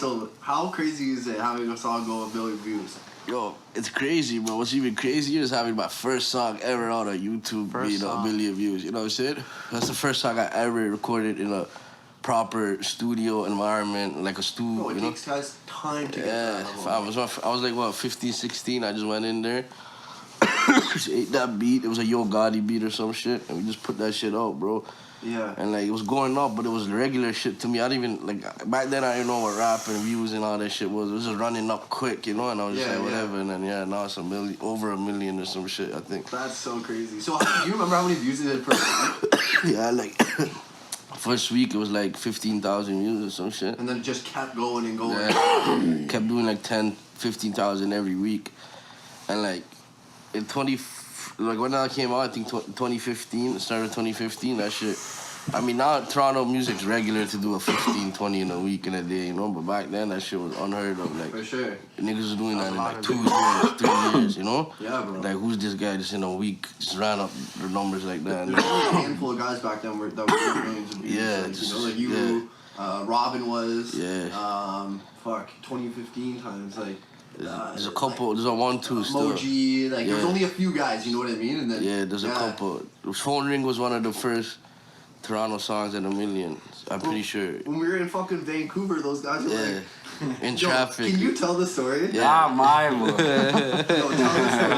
So how crazy is it having a song go 1 million views? Yo, it's crazy, bro. What's even crazier is having my first song ever on YouTube being 1 million views. You know what I'm saying? That's the first song I ever recorded in a proper studio environment, like a studio. It takes guys time to get that. I was like, what, 15, 16? I just went in there, just ate that beat. It was a Yo Gotti beat or some shit, and we just put that shit out, bro. Yeah. And like it was going up, but it was regular shit to me. I didn't even like back then. I didn't know what rap and views and all that shit was. It was just running up quick, you know. And I was just like whatever. And then now it's over 1 million or some shit. I think. That's so crazy. So do you remember how many views it did per week? Yeah, like first week it was like 15,000 views or some shit. And then it just kept going and going. Yeah. Kept doing like 10, 15,000 every week, and like in when that came out, I think 2015, the start of 2015, that shit. I mean, now Toronto music's regular to do a 15, 20 in a week in a day, you know? But back then, that shit was unheard of. Like, for sure. Niggas was doing that in like 2 years, 3 years, you know? Yeah, bro. Like, who's this guy just in a week just ran up the numbers like that? There's only a handful of guys back then that were doing millions of views. Yeah. Like, you know, like you, Robin was. Yeah. 2015 times, like. There's a couple, there's a 1, 2 still. Emoji, like, there was only a few guys, you know what I mean? And then, there's a couple. Phone Ring was one of the first Toronto songs at 1 million, I'm pretty sure. When we were in fucking Vancouver, those guys were like... In traffic. Can you tell the story? Yeah, my bro. Yo, tell the story.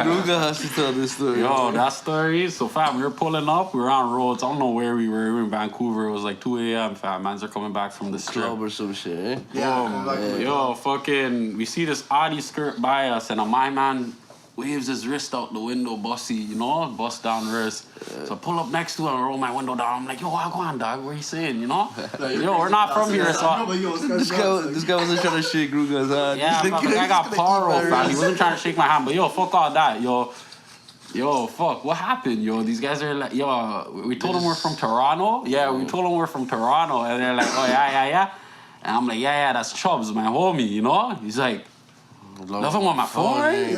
Ruga has to tell this story. Yo, that story. So, fam, we were pulling up. We were on roads. I don't know where we were. We were in Vancouver. It was like 2 a.m., fam. Mans are coming back from the strip. Club or some shit, eh? Yeah. Yo, fucking, we see this Audi skirt by us, and my man waves his wrist out the window, bossy, you know, bust down wrist. So I pull up next to him, roll my window down. I'm like, yo, how go on, dog? What are you saying, you know? Yo, we're not from here, so... This guy wasn't trying to shake Ruga's hand. Yeah, fam, the guy got pyro, fam. He wasn't trying to shake my hand, but yo, fuck all that, yo, fuck, what happened, yo? These guys are like, yo, we told them we're from Toronto. Yeah, we told them we're from Toronto, and they're like, oh, yeah. And I'm like, yeah, that's Chubz, my homie, you know? He's like, nothing on my phone, right?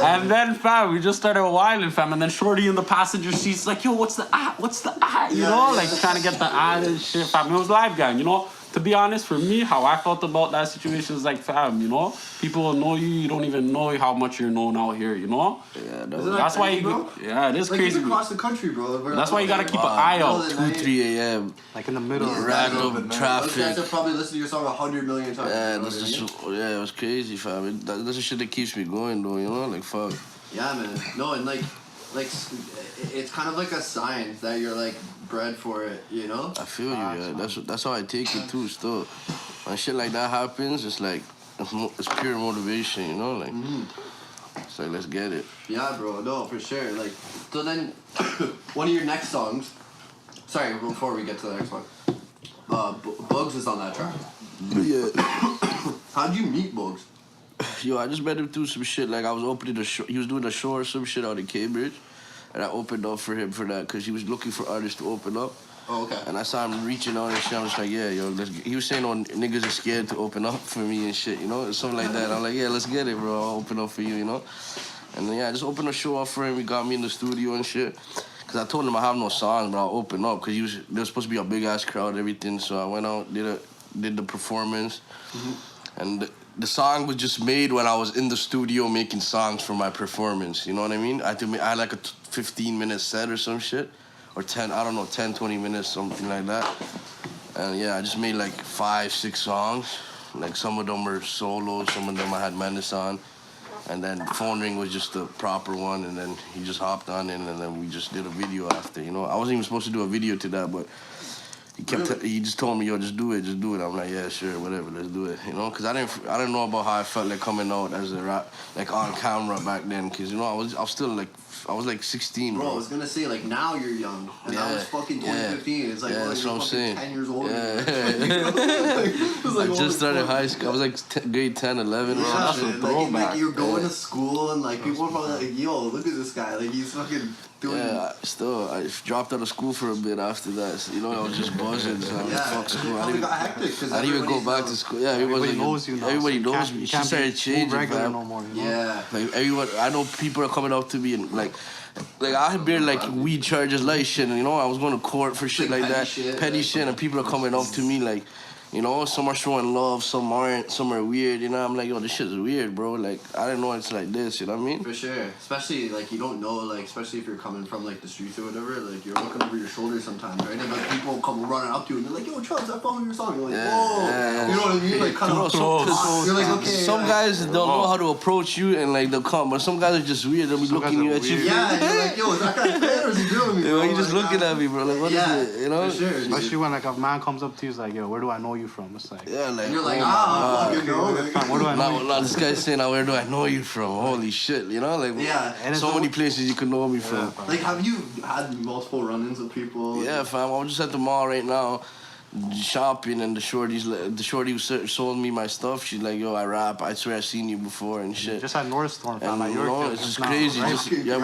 And then, fam, we just started wilding, fam. And then Shorty in the passenger seat's like, yo, what's the at? What's the at? You know, like trying to get the at and shit, fam. It was live gang, you know? To be honest, for me, how I felt about that situation is like, fam, you know? People will know you don't even know how much you're known out here, you know? Yeah, that's why you... Yeah, it is crazy. Like, across the country, bro. That's why you gotta keep an eye out. 2, 3 a.m. Like in the middle of random traffic. Those guys have probably listened to your song 100 million times. Yeah, it was crazy, fam. That's the shit that keeps me going, though, you know? Like, fuck. Yeah, man. No, and like it's kind of like a sign that you're like bred for it, you know? I feel you, yeah. That's how I take it too. Still, when shit like that happens, it's like it's pure motivation, you know? Like, it's like let's get it. Yeah, bro. No, for sure. Like, so then, one of your next songs. Sorry, before we get to the next one, Booggz is on that track. Yeah. How'd you meet Booggz? Yo, I just met him through some shit. Like, I was opening a show. He was doing a show or some shit out in Cambridge. And I opened up for him for that because he was looking for artists to open up. Oh, okay. And I saw him reaching out and shit. I was like, yeah, yo, he was saying, niggas are scared to open up for me and shit, you know? Something like that. I'm like, yeah, let's get it, bro. I'll open up for you, you know? And then, yeah, I just opened a show up for him. He got me in the studio and shit. Because I told him I have no songs, but I'll open up. Because there was supposed to be a big-ass crowd and everything. So I went out, did the performance. And the song was just made when I was in the studio making songs for my performance. You know what I mean? I had like a 15-minute set or some shit. Or 10, I don't know, 10, 20 minutes, something like that. And yeah, I just made like 5, 6 songs. Like some of them were solos, some of them I had Menace on. And then Phone Ring was just the proper one, and then he just hopped on in, and then we just did a video after, you know? I wasn't even supposed to do a video to that, but he just told me, yo, just do it. I'm like, yeah, sure, whatever, let's do it, you know? Because I didn't know about how I felt like coming out as a rap, like on camera back then, because, you know, I was still like, I was like 16, bro. Bro, I was gonna say, like, now you're young, and that was fucking 2015. It's like, well, that's you're what I'm fucking saying. 10 years old. I just started high school. I was like grade 10, 11 or something. Like, you're going to school, and like people are probably like, yo, look at this guy. Like, he's fucking doing... Yeah, I dropped out of school for a bit after that. So, you know, I was just buzzing. So I was fuck school. I didn't even go back to school. Yeah, everybody knows you now. Everybody knows me. She started changing, regular no more, you know? Yeah. Like, everyone, I know people are coming up to me and like Like I had beer like weed charges, light shit, and you know I was going to court for shit like that, petty shit, and people are coming up to me like, you know, some are showing love, some aren't, some are weird, you know. I'm like, yo, this shit's weird, bro. Like I didn't know it's like this, you know what I mean? For sure, especially like you don't know, like especially if you're coming from like the streets or whatever, like you're looking over your shoulder sometimes, right? And like people come running up to you and they're like, yo, Chubz, I follow your song. You're like, whoa, you know what I mean? Like kind of close. You're like, okay. Some guys don't know how to approach you and like they'll come, but some guys are just weird. They'll be looking at you. Yeah, and you're like, yo, is that guy playing or is he doing me? Yo, you just looking at me, bro. Like, what is it? You know? For sure. Especially when like a man comes up to you, he's like, yo, where do I know you from? It's like, yeah, like, and you're like, fucking know. Where do I know you from? This guy's saying, where do I know you from? Holy shit, you know? Like, yeah. So many places you could know me from. Like, have you had multiple run-ins with people? Yeah, fam. I was just at the mall right now, shopping, and the shorty who sold me my stuff, she's like, yo, I rap. I swear I seen you before and shit. Just at Northstorm, fam. And, you know, it's just crazy. We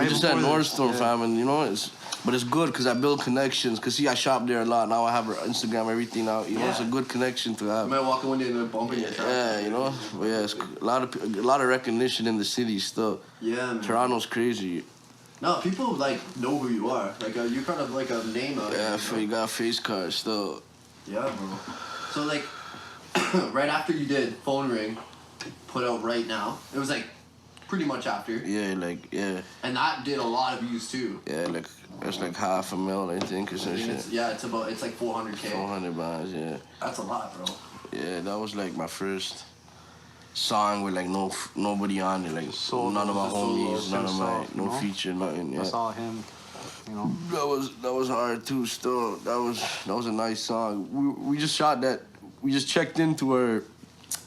just at Northstorm, fam, and you know, but it's good because I build connections. Cause see, I shop there a lot. Now I have her Instagram, everything out. You know, it's a good connection to have. You might walk in one day and they're bumping your truck. Yeah, you know. But yeah, it's a lot of recognition in the city still. Yeah, man. Toronto's crazy. No, people like know who you are. Like you're kind of like a name out Yeah, there. you got face cards still. Yeah, bro. So like, right after you did Phone Ring, put out Right Now. It was like pretty much after. Yeah, like And that did a lot of views too. Yeah, like that's like $500,000, I think, or some shit. It's like 400K. 400 bucks, yeah. That's a lot, bro. Yeah, that was like my first song with like nobody on it, like none of my homies, none of my no feature, nothing. Yeah. That's all him. You know. That was hard too. Still, that was a nice song. We just shot that. We just checked into our.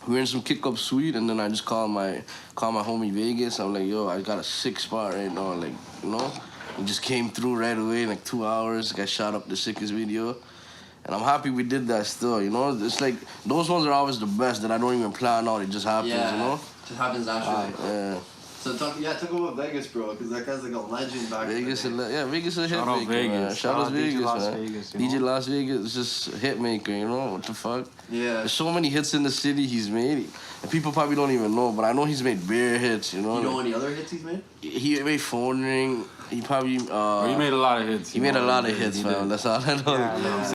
We were in some kick up suite, and then I just called my homie Vegas. I'm like, yo, I got a sick spot right now, like, you know. He just came through right away in like 2 hours. Got shot up the sickest video. And I'm happy we did that still, you know? It's like, those ones are always the best that I don't even plan out. It just happens, you know? It just happens naturally. Yeah. So talk about Vegas, bro, because that guy's like a legend back Vegas, in the day. Vegas is a hit Shout out maker, Vegas. man. Shout out Vegas, man. Vegas, you DJ know? Las Vegas is just a hit maker, you know? What the fuck? Yeah. There's so many hits in the city he's made, and people probably don't even know, but I know he's made bare hits, you know? You know any other hits he's made? He made Phone Ring. He probably... He made a lot of hits. He made a lot of hits, man. That's all I know. Yeah,